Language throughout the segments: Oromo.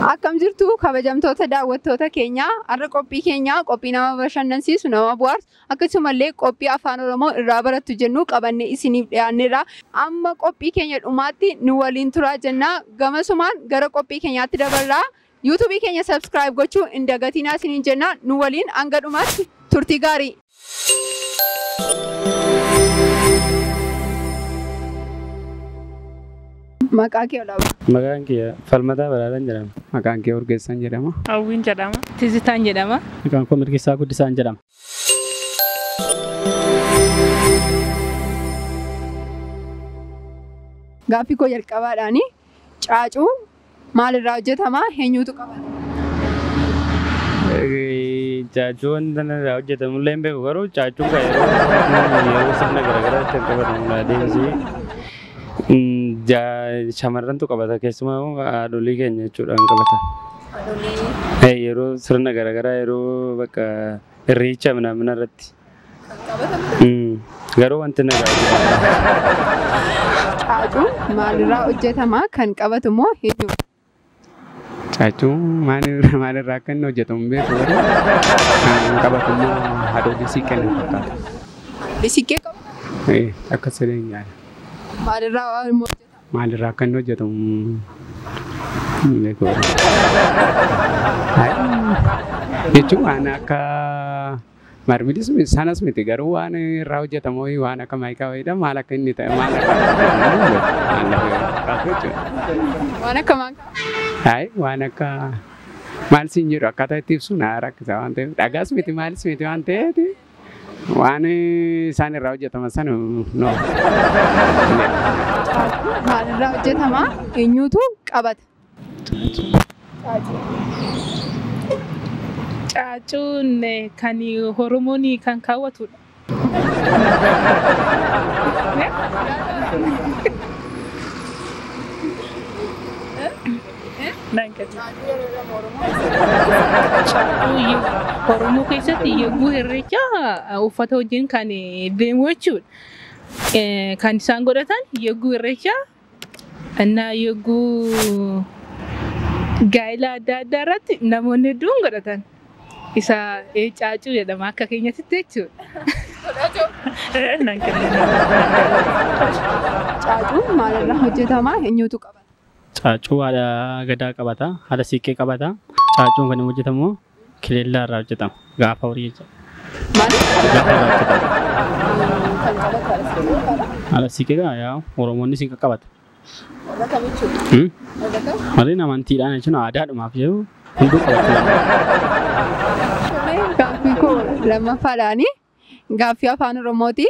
Akkam jirtu kabajamtoota daawwattoota keenyaa har'a qophii nama bashannansiisu nama bohaarsu akkasumallee qophii afaan Oromoo irraa barattu jennu qabannee isiniif dhiyaanneerra. Amma qophii keenya dhumaatti nu waliin turaa jennaa gamasumaan gara qophii keenyaatti dabarraa. YouTube keenya subscribe gochuu hin dagatinaa isiniin jennaa nu waliin hanga dhumaatti turtii gaarii. Maqaa kee olaanaa? Maqaan kee Falmataa Baraaraan jedhama. Maqaan kee Urgeessaan jedhama. Hawwiin jedhama. Tizitaan jedhama. Maqaan koo Mirgisaa Guddisaan jedhama. Gaaffii koo jalqabaadhaani caacuu maalirraa hojjetama? Eenyutu qabata? Caacuu wanta irraa hojjetamu illee hin beeku garuu caacuun kan yeroo sirna garaagaraa ittiin qabatamu adeemsi. Shamarrantu qabata keessumaa haadholii keenya jechuudhaan qabata. Yeroo sirna garaagaraa yeroo bakka irreecha minamina irratti. Garuu wanti na Caacuun maalirraa hojjetama? Kan qabatu immoo eenyu? Caacuun maalirraa akka inni hojjetamu hin beeku garuu kan qabatu immoo haadholii siiqqee na fakkaata. Siiqqee qaba? Akka sadeen yaala. Maalirraa akka inni hojjetamu hin beeku jechuun waan akka marmidis sanas miti garuu waan irraa hojjetamu waan akka maayikaa wayiidha maal akka inni ta'e maal akka maayikaa waan akka maal siin jedhu akkaataa itti ibsu na rakkisa waan ta'eef dhagaas miti maalis miti waan ta'eef waan isaan irraa hojjetaman sana no. Maalirraa hojjetama? Eenyutu qabata? Caacuun kan Oromoon kan kaawwatudha. Oromoo keessatti yogguu irreecha uffata wajjin kan deemu jechuudha. Kan isaan godhatan yogguu irreecha innaa yogguu gaa'ela adda addaa irratti namoonni hedduun godhatan. Isa caacuu jedhama akka keenyatti jechuudha. Caacuun maalirraa hojjetama? Eenyutu qabata? Caacuu haadha gadaa qabata, haadha siiqqee qabata. Caacuun kan hojjetamu kileellaa irraa hojjetama. Gaafa horii jechuudha. Maali? Gaafa irraa hojjetama. Kan qabatu Haadha siiqqee yaa Oromoonni siiqqee qabata. warra kam jechuudha? Warra kam? Malee amantiidhaan jechuun aadaadhumaaf jedhu hunduu qabachuu danda'a. Gaaffii koo lammaffaadhaani gaaffii afaan Oromooti.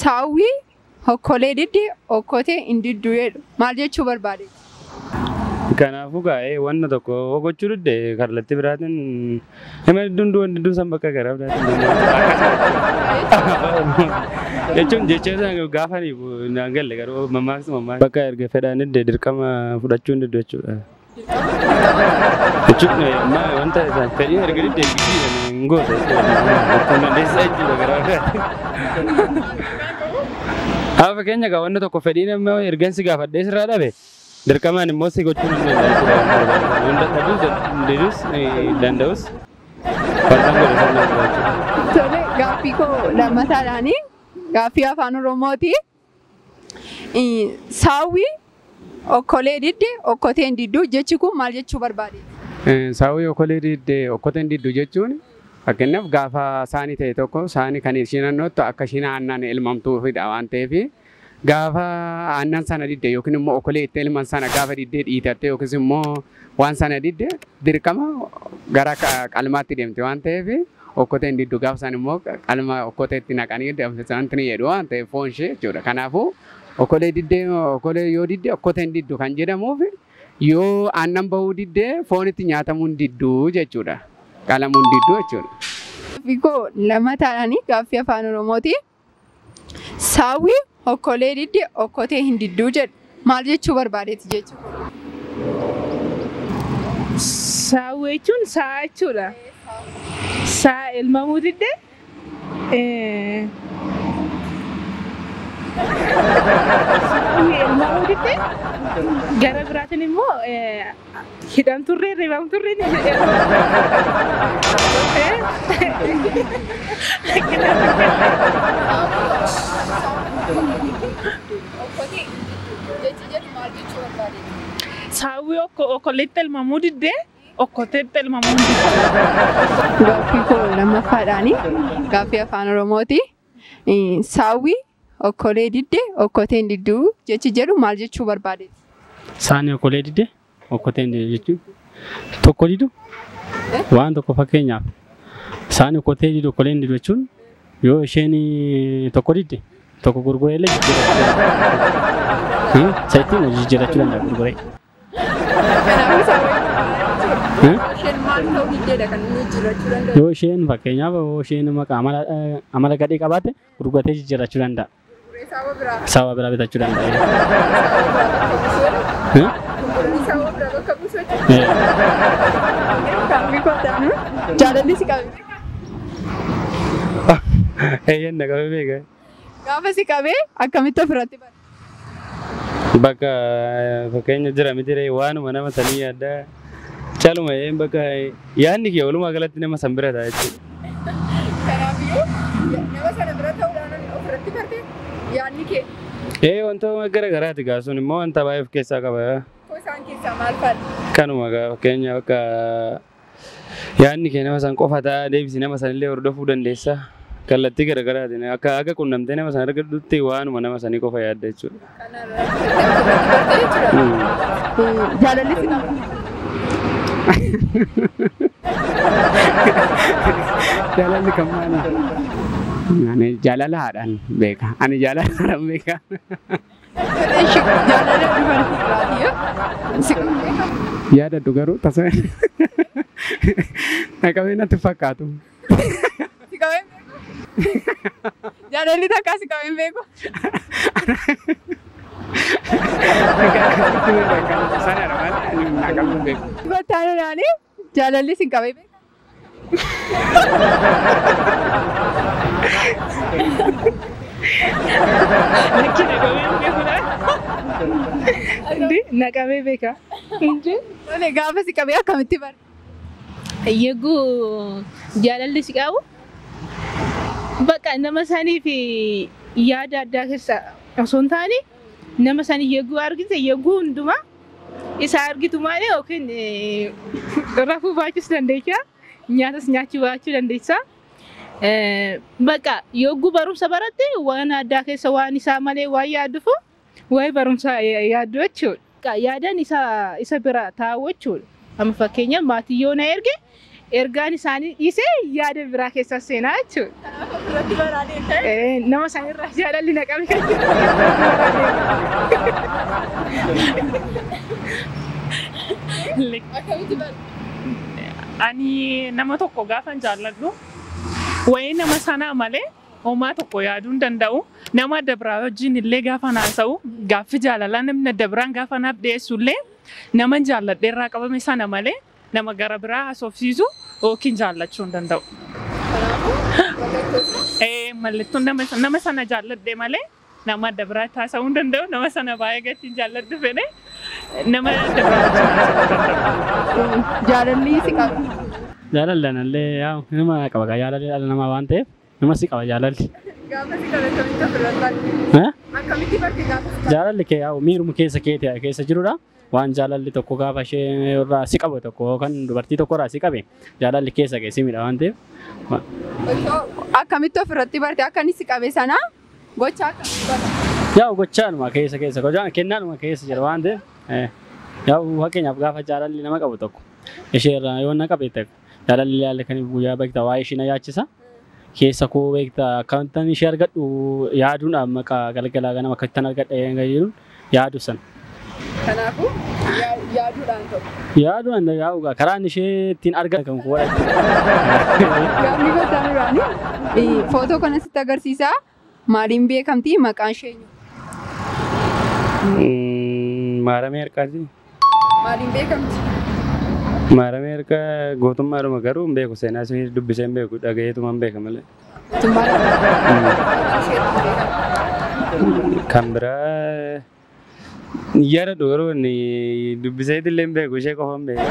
Saawwii hokkolee didde okkotee hin diddu jedhu maal jechuu barbaade? Kanaafuu gaa'ee wanta tokko gochuu didde kallattii biraatiin hima dunduu san bakka garaa biraatiin jechuun jecha gaafa naan galle garuu mammaaksa bakka erga fedhaan didde dirqama fudhachuu hin diddu jechuudha. Jechuun wanta fedhiin erga didde hin goota dandeessisa jechuudha garaa biraatiin. Haa fakkeenya gaa wanta tokko fedhiin amma ergansi gaafadhee sirraa dhabe dirqamaan immoo si gochuu hin danda'u. Wanta dhabus danda'us wantaan godhe sana jechuudha. Tole gaaffii koo lammataadhaani gaaffii afaan Oromooti. Saawwii okkolee didde okkotee hin diddu jechi kun maal jechuu barbaade? Saawwii okkolee didde okkotee hin diddu jechuun fakkeenyaaf gaafa saanii ta'e tokko saanii kan ishiin naannootti akka ishiin aannan elmamtuufidha waan ta'eef gaafa aannan sana didde yookiin immoo okkolee itti elman sana gaafa diddee dhiitatte yookiin immoo waan sana didde dirqama gara qalmaatti deemte waan ta'eef okkotee hin diddu gaafa san immoo qalma okkotee itti naqanii danfisan ni jedhu waan ta'eef foon ishee jechuudha. Kanaafuu okkolee yoo didde okkotee hin diddu kan jedhamuuf yoo aannan bahuu didde foon itti nyaatamuu hin diddu jechuudha. Qalamuun didduu jechuudha. Gaaffii koo lammataadhaani gaaffii afaan Oromooti. Saawwii okkolee didde okkotee hin didduu jedhu maal jechuu barbaadeeti jechuudha? Saawwii jechuun sa'a jechuudha. Sa'a elmamuu didde elmaa didde gara biraatiin immoo hidhamturree reebamturree ni Okkotee jechi jedhu maal jechuu barbaade? saawwi okkoleetti elmamuu diddee okkoteetti elmamuu didde. Gaaffii koo lammaffaadhaani. Gaaffii afaan Oromooti. Saawwi okkolee diddee okkoteen didduu jechi jedhu maal jechuu barbaade? Saani okkolee didde okkoteen didde jechuun tokko didu waan tokko fakkeenyaaf saani okkotee didu okkoleen didu jechuun yoo isheen tokko didde tokko gurguree illee jijjiirachuu jijjiirachuu danda'a gurguree. Kanaafuu saawwi isheen maal ta'uu diddeedha kan inni jijjiirachuu danda'u? Yoo isheen fakkeenyaaf yoo isheen amala gadhee qabaatte gurguratee jijjiirachuu danda'a. Saawwa biraa. Saawwa biraa bitachuu danda'a. Jaalalli si qabee Eeyyan na qabee beeka. gaafa si qabee akkamitti ofirratti bara? Bakka fakkeenya jira miti waanuma nama sanii yaaddaa caaluma bakka yaadni kee walumaa galatti nama san bira ta'a jechuudha. Kanaafiyyuu nama sana bira ta'uudhaan ofirratti barte yaadni kee Wantoota gara garaati gaasuun immoo wanta baay'ee of keessaa qaba. koo isaan keessaa maal fa'a? Kanuma fakkeenya bakka yaadni kee nama san qofa ta'a deebisi nama sanillee hordofuu dandeessa. Kallattii gara garaatiin akka qunnamtee nama sana argattutti waanuma nama sanii qofa yaadda jechuudha. Jaalalli si qabee Jaalalli kan maali? Ani jaalala haadhaan beeka. Ani jaalala haadhaan beeka. jaalala dubartii biraatiif si qabee Yaadadhu garuu tasa naqamee natti fakkaatu. si qabee jaalalli takkaa si qabee beeku. Sanadha malee naqamee beeku. Battaanudhaani jaalalli si qabee beeku. Lakki naqamee beekudha. Naqamee beeka. Tole gaafa si qabee akkamitti bara? Yegguu jaalalli si qabu bakka nama saniif yaada addaa keessa osoo hin taane nama sanii yegguu argite yegguu hundumaa isa argitu malee yookiin rafuu baachuu dandeessa nyaatas nyaachuu baachuu dandeessa. Bakka yegguu barumsa baratte waan addaa keessa waan isaa malee waan yaadduuf waa'ee barumsa yaaddu jechuudha. Yaadaan isa bira taa'u jechuudha. Amma fakkeenyaaf maatii yoo na ergaan isaanii dhiisee yaada biraa keessa seenaa jechuudha. Kanaaf ofirratti baraadee ta'e Nama sanirraa jaalalli naqame kan jiru. akkamitti bara? Ani nama tokko gaafan jaalladhu wayii nama sanaa malee homaa tokko yaaduu hin danda'u. Nama adda biraa wajjin illee gaafa haasa'u gaaffi jaalalaa namni adda biraan gaafa naaf dhiyeessu illee nama jaalladhe irraa qabame sana malee nama gara biraa haasofsiisu yookiin jaallachuu hin danda'u. Mallattoon nama sana jaalladhe malee nama adda biraatti haasa'uu hin danda'u. Nama sana baay'ee gatiin jaalladhu fedhe nama adda biraa wajjin haasa'uu hin danda'u. Jaalalli si qabee. Jaalallanallee nama qaba jaalalli dhala namaa waan ta'eef nama si qaba jaalalli. Gaafa si qabee akkamitti ofirratti barte? Akkamitti barte gaafa si qabee? Jaalalli kee miiruma keessa jirudha. Waan jaalalli tokko gaafa ishee irraa si qabu tokko yookaan dubartii tokko irraa si qabe jaalalli keessa geessimidha waan ta'eef. Akkamitti ofirratti barte akka inni si qabe sana gochaa akkamitti bara? Gochaanuma keessa kennaanuma keessa jira waan ta'eef fakkeenyaaf gaafa jaalalli nama qabu tokko ishee irraa yoo na qabe jaalalli ilaalle kan guyyaa beekta waa'ee ishee na yaachisa. Keessa koo beekta akkamittan ishee argadhu yaaduudhaan maqaa galgalaa ganama akkattan argadha yaadu sana. Kanaafuu yaaduudhaan ta'u. Yaaduudhaan yaa'uudha karaan ishee ittiin argatan kan godhatu. Gaafni battaanudhaani footoo kana sitti agarsiisa. Maaliin beekamti maqaan ishee? Maaramee harkaati. Maaliin beekamti? Maaramee harkaa gootummaadhuma garuu hin beeku seenaa ishee dubbisee hin beeku dhagayeetuma hin beeka malee. Mootummaa ishee Kan biraa Yara doro ni dubbisee illee hin beeku ishee qofa hin beeku.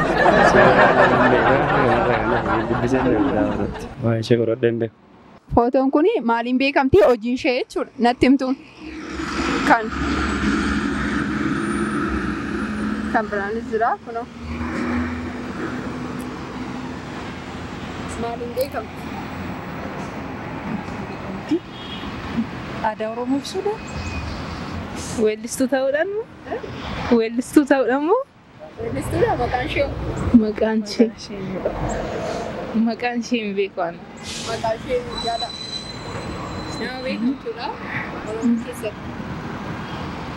Dubbisee hin beeku. Waa ishee qoradhee hin beeku. Footoon kun maaliin beekamti? Hojiin ishee jechuudha. Natti himtuun. Kan biraanis jira kunoo. Maaliin beekamti? Aadaa Oromoo ibsuudha. Weellistuu ta'uudhaan moo? Weellistuu ta'uudhaan moo? Weellistuudha maqaan ishee. Maqaan ishee hin beeku ani. Maqaan ishee yaada. Nama beekamtuudha. Oromoo keessatti.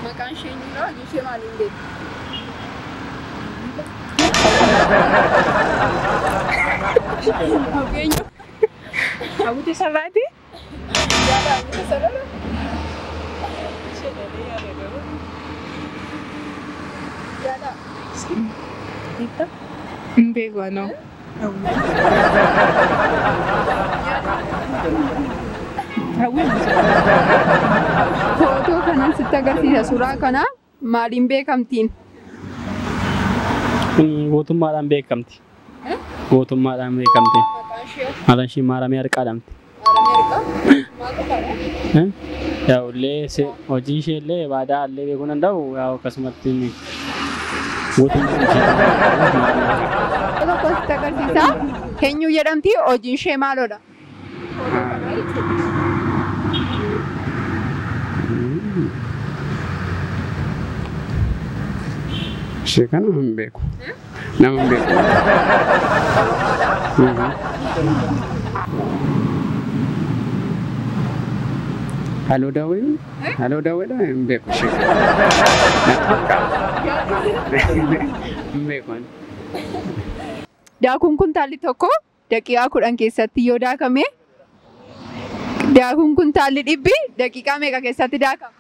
Maqaan ishee eenyudha? Hojii ishee maaliin beektu? Ogeenyu. Abuute Sarraati? Yaada Abuute Sarara. Yaada. Hin beeku anoo. Footoo kanan sitti agarsiisa. Suuraa kana maaliin beekamtiin? Gootummaadhaan beekamti. Gootummaadhaan beekamti. Maqaan ishee. Maqaan ishee Maaramee Harqaadhamti. Maaramee Harqaa? Maal qofaadha? Yaa illee hojii ishee illee waadaa illee beekuu danda'u yaa akkasumatti gootummaan ishee. Tokko sitti agarsiisa. Eenyu jedhamti? Hojiin ishee maalodha? Ishee kana hin beeku. Nama hin beeku. Halluu daawwii? Halluu daawwiidha hin beeku ishee. Hin beeku. Daakuun kuntaalli tokko daqiiqaa 10 keessatti yoo daakame daakuun kuntaalli 100 daqiiqaa meeqa keessatti daakama?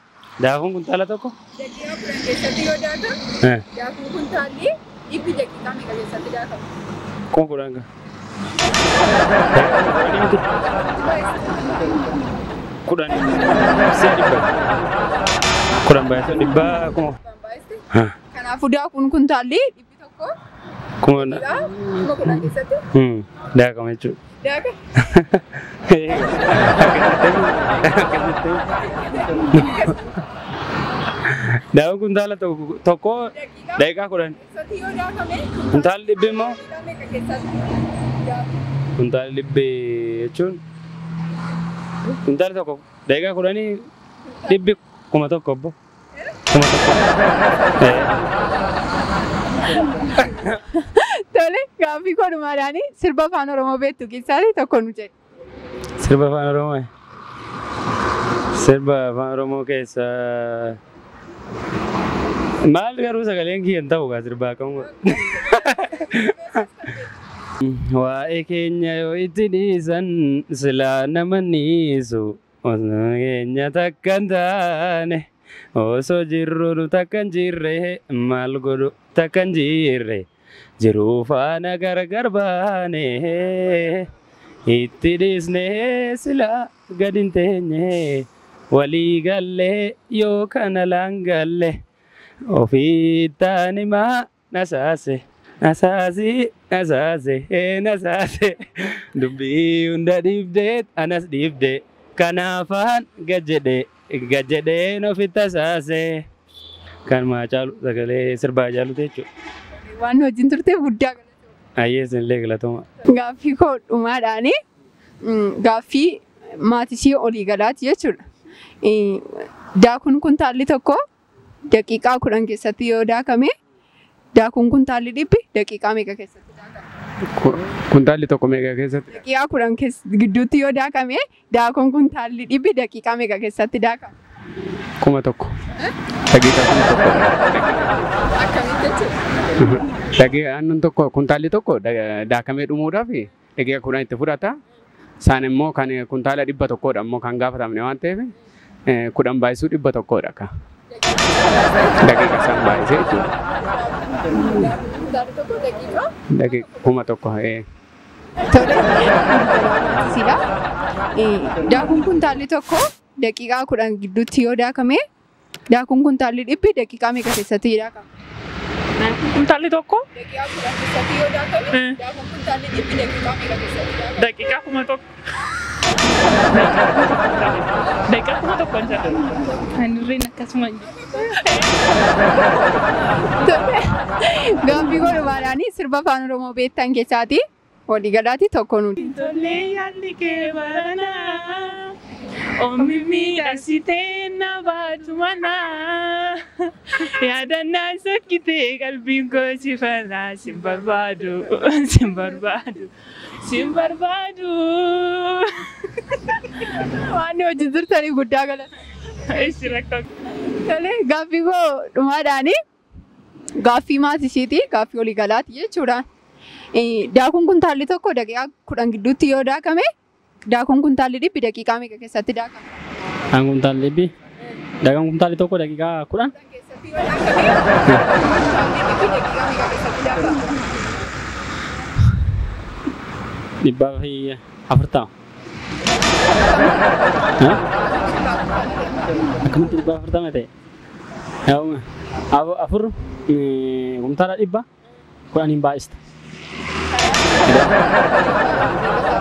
Daakuun kuntaala tokko? Daqiiqaa 10 keessatti yoo daakame daakuun kuntaalli 100 daqiiqaa meeqa keessatti daakama? Kun kudhan gaa. Kudhan si'a dhibba. Kudhan baay'ee dhibba kuma. Kanaafuu daakuun kuntaalli 100 Kuma 10 keessatti daakama jechuudha. daakama. Daakuun kuntaala tokko daqiiqaa 10. Keessatti yoo daakame Kuntaalli dhibbi immoo daqiiqaa meeqa keessatti daakama? kuntaalli dhibbi jechuun kuntaalli tokko daqiiqaa 10 dhibbi kuma tokko obbo. Kuma tokko. Tole gaaffii koodhumaadhaan sirba afaan Oromoo beektu keessaa tokko nu jedhe. Sirba afaan Oromoo. Sirba afaan Oromoo keessa maal garuu sagaleen kiyya hin ta'u gaa sirbaa qabu. Waa'ee keenya yoo itti dhiisan silaa nama niisu osoo keenya takka hin taane osoo jirru nu takka hin jirre maal godhu takka hin jirre jiruu faana gargar baane itti dhiisnee silaa gad hin teenye walii gallee yoo kana laan galle ofii taani maa nasaase. Nasaase dubbii hunda dhiibdeet anas dhiibde kanaafaan gajjedheen ofitti tasaase kan maa caalu sagalee sirbaa caalu jechuudha. Waan wajjin turte guddaa galatoomaa. Ayyees illee galatoomaa. Gaaffii koo dhumaadhaan gaaffii maatisii olii galaati jechuudha. Daakuun kuntaalli tokko daqiiqaa 10 keessatti yoo daakame daakuun kuntaalli 100 daqiiqaa meeqa keessatti daakama? Kuntaalli tokko meeqa keessatti? Daqiiqaa 10 gidduutti yoo daakame daakuun kuntaalli 100 daqiiqaa meeqa keessatti daakama? Kuma tokko. Daqiiqaa kuma tokko. Akkamitti jechuudha? Daqiiqaa aannan tokko kuntaalli tokko daakamee dhumuudhaaf daqiiqaa 10 itti fudhata. Isaan immoo kan kuntaala 100dha immoo kan gaafatamne waan ta'eef 10 baay'isuu 100dha ka. Daqiiqaa isaan baay'isee jechuudha. Daqiiqaa kuma tokko. Tole maatisiidha. Daakuun kuntaalli tokko daqiiqaa 10 gidduutti yoo daakame Daakuun kuntaalli dhibbi daqiiqaa meeqa keessatti daakama? Kuntaalli tokko Daqiiqaa 10 keessatti yoo daakame daakuun kuntaalli dhibbi daqiiqaa meeqa keessatti daakama? daqiiqaa 1,000. Daqiiqaa 1,000 Kan irreen akkasuma jiru. Gaaffii godhumaadhaanii sirba afaan Oromoo beektan keessaati. Waliigalaati tokko nuti. Tole yaalli kee baranaa. Ommi miidhagsitee na baatu manaa. Yaadannaa sokkitee qalbiin koo si falaa sin barbaadu sin barbaadu sin barbaadu. Waan hojii jirtanii guddaa galata. Ishi rakkoo. Tole gaaffii godhumaadhaanii gaaffii maatiisiiti gaaffii waliigalaati jechuudha. Daakuun kuntaalli tokko daqiiqaa 10 gidduutti yoo daakame daakuun kuntaalli dhibbi daqiiqaa meeqa keessatti daakama? Daakuun kuntaalli dhibbi daakuun kuntaalli tokko daqiiqaa 10 Keessatti yoo daakame kuntaalli dhibbi daqiiqaa meeqa keessatti daakama? 440. Akkamitti 440 ta'e? Afur kumtaala dhibba 10 baay'ista.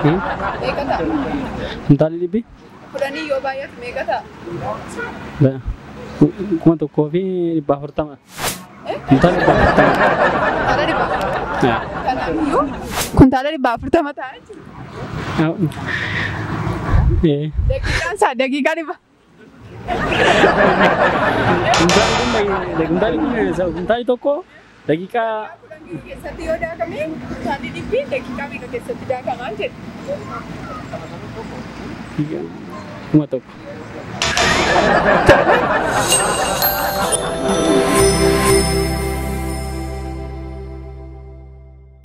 Meeqa ta'a? Kumtaalli dhibbi 10 yoo baay'atu meeqa ta'a? 1,140. Kumtaala 440. Kanaafiyyuu kuntaala 440 ta'a jechuudha. Daqiiqaan isaa daqiiqaa dhibba. Kumtaalli tokko daqiiqaa 10 keessatti yoo daakame kuntaalli dhibbi daqiiqaa meeqa keessatti daakamaa jedhu. 1,000.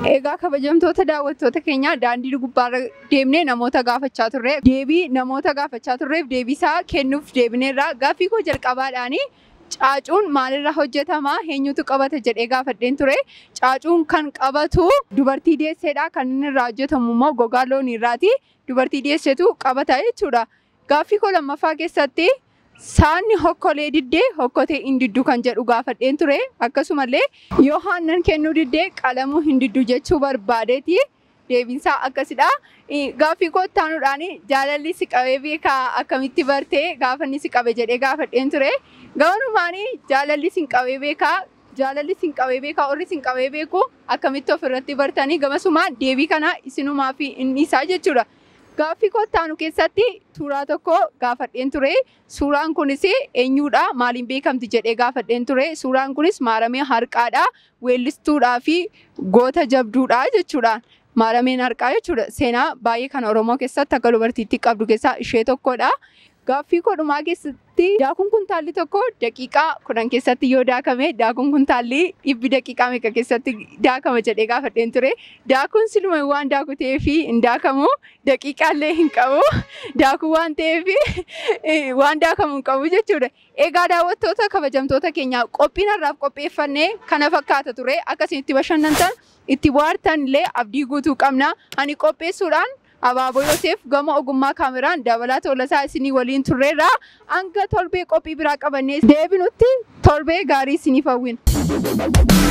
Egaa kabajamtoota daawwattoota keenya daandii gubbaarra deemnee namoota gaafachaa turre deebii namoota gaafachaa turreef deebii isaa kennuuf deebineerra gaaffii koo jalqabaadhaanii caacuun maalirraa hojjetama eenyutu qabata jedhee gaafadheen ture caacuun kan qabatu dubartii deesseedha kan inni irraa hojjetamu immoo gogaa loonii irraati dubartii deessetu qabata jechuudha. Gaaffii koo lammaffaa keessatti saanni hokkolee diddee hokkotee hin diddu kan jedhu gaafadheen ture akkasumallee yoo aannan kennuu diddee qalamuu hin diddu jechuu barbaadeeti deebiinsaa akkasidha. Gaaffii koo itti aanuudhaan jaalalli si qabee beekaa akkamitti bartee gaafa inni si qabe jedhee gaafadheen ture gabanumaanii jaalalli si qabee beekaa jaalalli si qabee beekaa orri si qabee beeku akkamitti ofirratti bartanii gamasumaan deebii kana isinumaa fi inni isaa jechuudha. Gaaffii koo itti aanu keessatti suuraa tokko gaafadheen ture. Suuraan kunis eenyuudha maaliin beekamti jedhee gaafadheen ture. Suuraan kunis Maaramee Harqaadha. Weellistuudhaa fi goota jabduudha jechuudha. Maarameen Harqaa jechuudha. Seenaa baay'ee kan Oromoo keessatti akka dubartiitti qabdu keessaa ishee tokkodha. Gaaffii koo dhumaa keessatti daakuun kuntaalli tokko daqiiqaa 10 keessatti yoo daakame daakuun kuntaalli dhibbi daqiiqaa meeqa keessatti daakama jedhee gaafadheen ture. Daakuun siluma waan daakutee fi hin daakamu daqiiqaallee hin qabu daakuu waan ta'eef waan daakamu hin qabu jechuudha. Egaa daawwattoota kabajamtoota keenya qophiin har'aaf qopheeffannee kana fakkaata ture akkasiin itti bashannantan itti bohaartan illee abdii guutuu qabna. Ani qopheessuudhaan Abaaboo Yoosef gama ogummaa kaameraan dabalaa Tolasaa isinii waliin turreerra hanga torbee qophii biraa qabannee deebinutti torbee gaarii isiniif hawwina.